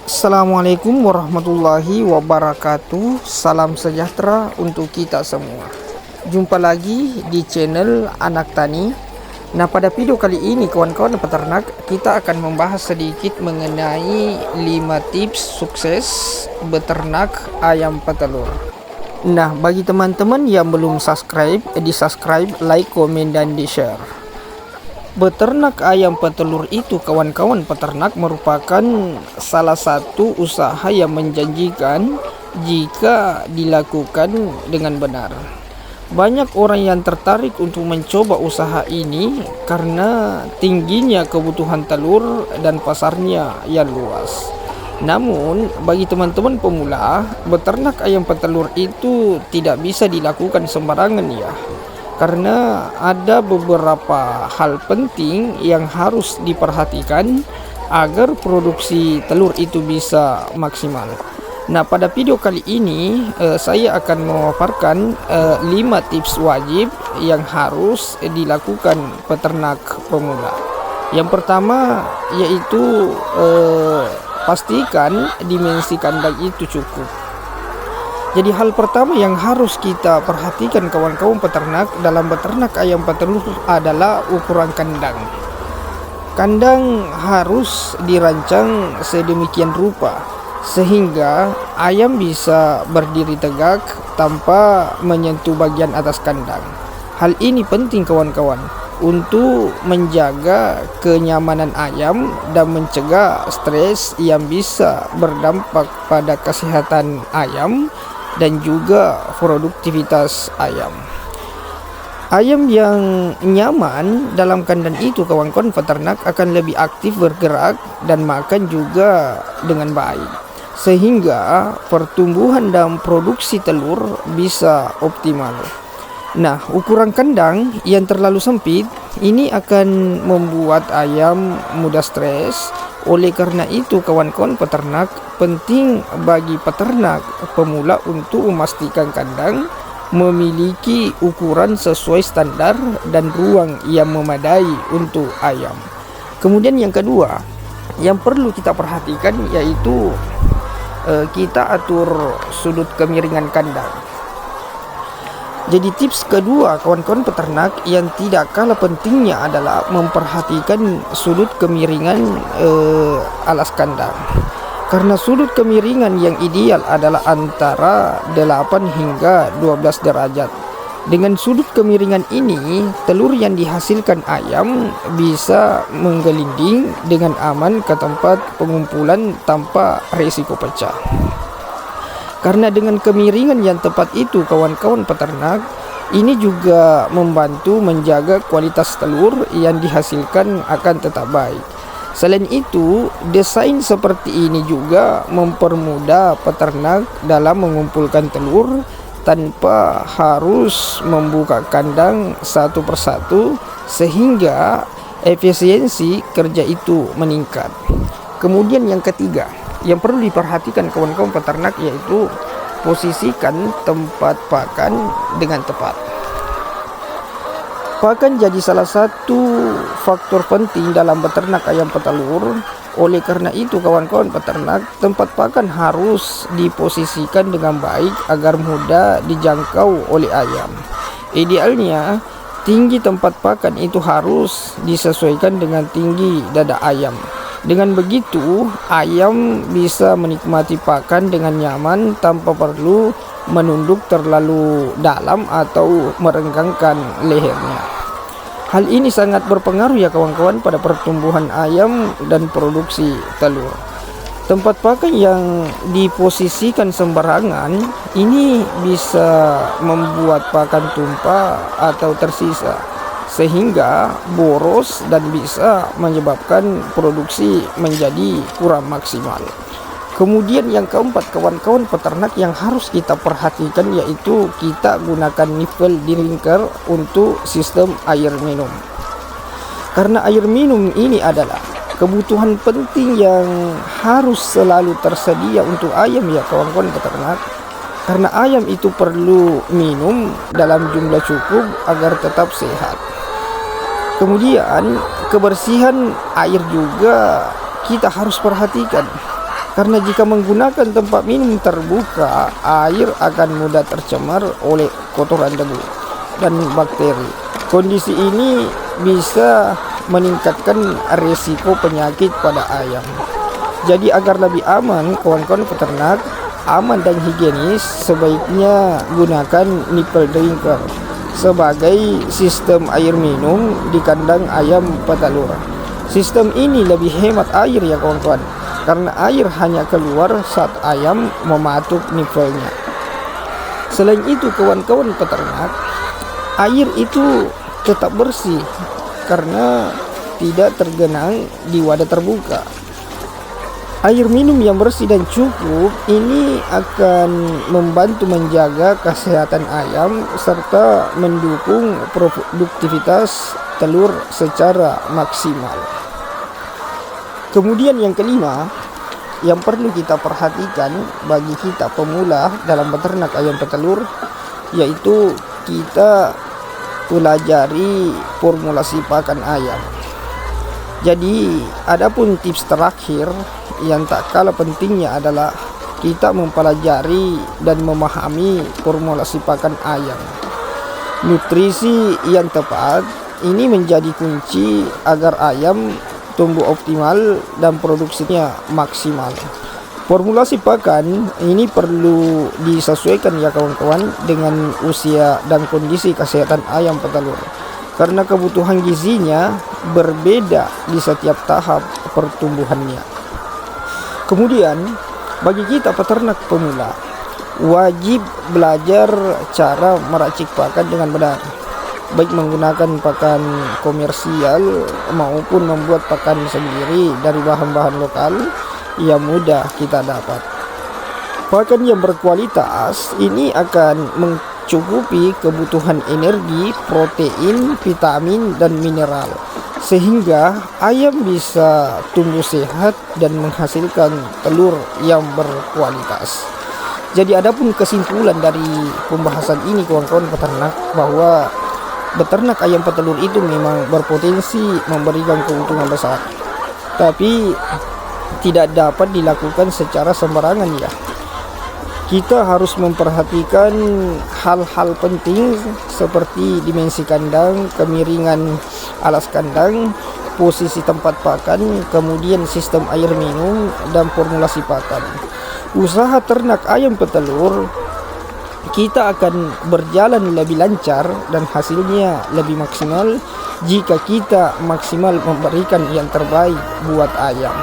Assalamualaikum warahmatullahi wabarakatuh. Salam sejahtera untuk kita semua. Jumpa lagi di channel Anak Tani. Nah, pada video kali ini kawan-kawan peternak, kita akan membahas sedikit mengenai 5 tips sukses beternak ayam petelur. Nah, bagi teman-teman yang belum subscribe, di-subscribe, like, komen, dan di-share. Beternak ayam petelur itu kawan-kawan peternak merupakan salah satu usaha yang menjanjikan jika dilakukan dengan benar. Banyak orang yang tertarik untuk mencoba usaha ini karena tingginya kebutuhan telur dan pasarnya yang luas. Namun, bagi teman-teman pemula, beternak ayam petelur itu tidak bisa dilakukan sembarangan ya. Karena ada beberapa hal penting yang harus diperhatikan agar produksi telur itu bisa maksimal. Nah, pada video kali ini saya akan memaparkan 5 tips wajib yang harus dilakukan peternak pemula. Yang pertama yaitu pastikan dimensi kandang itu cukup. Jadi hal pertama yang harus kita perhatikan kawan-kawan peternak dalam beternak ayam petelur adalah ukuran kandang. Kandang harus dirancang sedemikian rupa sehingga ayam bisa berdiri tegak tanpa menyentuh bagian atas kandang. Hal ini penting kawan-kawan untuk menjaga kenyamanan ayam dan mencegah stres yang bisa berdampak pada kesehatan ayam dan juga produktivitas ayam. Ayam yang nyaman dalam kandang itu kawan-kawan peternak akan lebih aktif bergerak dan makan juga dengan baik, sehingga pertumbuhan dan produksi telur bisa optimal. Nah, ukuran kandang yang terlalu sempit ini akan membuat ayam mudah stres. Oleh karena itu kawan-kawan peternak, penting bagi peternak pemula untuk memastikan kandang memiliki ukuran sesuai standar dan ruang yang memadai untuk ayam. Kemudian yang kedua yang perlu kita perhatikan yaitu kita atur sudut kemiringan kandang. Jadi tips kedua kawan-kawan peternak yang tidak kalah pentingnya adalah memperhatikan sudut kemiringan alas kandang. Karena sudut kemiringan yang ideal adalah antara 8 hingga 12 derajat. Dengan sudut kemiringan ini, telur yang dihasilkan ayam bisa menggelinding dengan aman ke tempat pengumpulan tanpa risiko pecah. Karena dengan kemiringan yang tepat itu kawan-kawan peternak, ini juga membantu menjaga kualitas telur yang dihasilkan akan tetap baik. Selain itu, desain seperti ini juga mempermudah peternak dalam mengumpulkan telur tanpa harus membuka kandang satu persatu sehingga efisiensi kerja itu meningkat. Kemudian yang ketiga yang perlu diperhatikan kawan-kawan peternak yaitu posisikan tempat pakan dengan tepat. Pakan jadi salah satu faktor penting dalam beternak ayam petelur. Oleh karena itu kawan-kawan peternak, tempat pakan harus diposisikan dengan baik agar mudah dijangkau oleh ayam. Idealnya tinggi tempat pakan itu harus disesuaikan dengan tinggi dada ayam. Dengan begitu, ayam bisa menikmati pakan dengan nyaman tanpa perlu menunduk terlalu dalam atau merenggangkan lehernya. Hal ini sangat berpengaruh ya kawan-kawan pada pertumbuhan ayam dan produksi telur. Tempat pakan yang diposisikan sembarangan ini bisa membuat pakan tumpah atau tersisa, sehingga boros dan bisa menyebabkan produksi menjadi kurang maksimal. Kemudian yang keempat kawan-kawan peternak yang harus kita perhatikan yaitu kita gunakan nipple drinker untuk sistem air minum. Karena air minum ini adalah kebutuhan penting yang harus selalu tersedia untuk ayam ya kawan-kawan peternak. Karena ayam itu perlu minum dalam jumlah cukup agar tetap sehat. Kemudian kebersihan air juga kita harus perhatikan. Karena jika menggunakan tempat minum terbuka, air akan mudah tercemar oleh kotoran debu dan bakteri. Kondisi ini bisa meningkatkan risiko penyakit pada ayam. Jadi agar lebih aman, kawan-kawan peternak, aman dan higienis, sebaiknya gunakan nipple drinker sebagai sistem air minum di kandang ayam petelur. Sistem ini lebih hemat air ya kawan-kawan, karena air hanya keluar saat ayam mematuk nipple-nya. Selain itu kawan-kawan peternak, air itu tetap bersih karena tidak tergenang di wadah terbuka. Air minum yang bersih dan cukup ini akan membantu menjaga kesehatan ayam serta mendukung produktivitas telur secara maksimal. Kemudian yang kelima, yang perlu kita perhatikan bagi kita pemula dalam beternak ayam petelur, yaitu kita pelajari formulasi pakan ayam. Jadi, adapun tips terakhir yang tak kalah pentingnya adalah kita mempelajari dan memahami formulasi pakan ayam. Nutrisi yang tepat ini menjadi kunci agar ayam tumbuh optimal dan produksinya maksimal. Formulasi pakan ini perlu disesuaikan ya kawan-kawan dengan usia dan kondisi kesehatan ayam petelur, karena kebutuhan gizinya berbeda di setiap tahap pertumbuhannya. Kemudian, bagi kita peternak pemula, wajib belajar cara meracik pakan dengan benar, baik menggunakan pakan komersial maupun membuat pakan sendiri dari bahan-bahan lokal yang mudah kita dapat. Pakan yang berkualitas ini akan mencukupi kebutuhan energi, protein, vitamin, dan mineral, sehingga ayam bisa tumbuh sehat dan menghasilkan telur yang berkualitas. Jadi adapun kesimpulan dari pembahasan ini kawan-kawan peternak, bahwa beternak ayam petelur itu memang berpotensi memberikan keuntungan besar, tapi tidak dapat dilakukan secara sembarangan ya. Kita harus memperhatikan hal-hal penting seperti dimensi kandang, kemiringan alas kandang, posisi tempat pakan, kemudian sistem air minum, dan formulasi pakan. Usaha ternak ayam petelur kita akan berjalan lebih lancar dan hasilnya lebih maksimal jika kita maksimal memberikan yang terbaik buat ayam.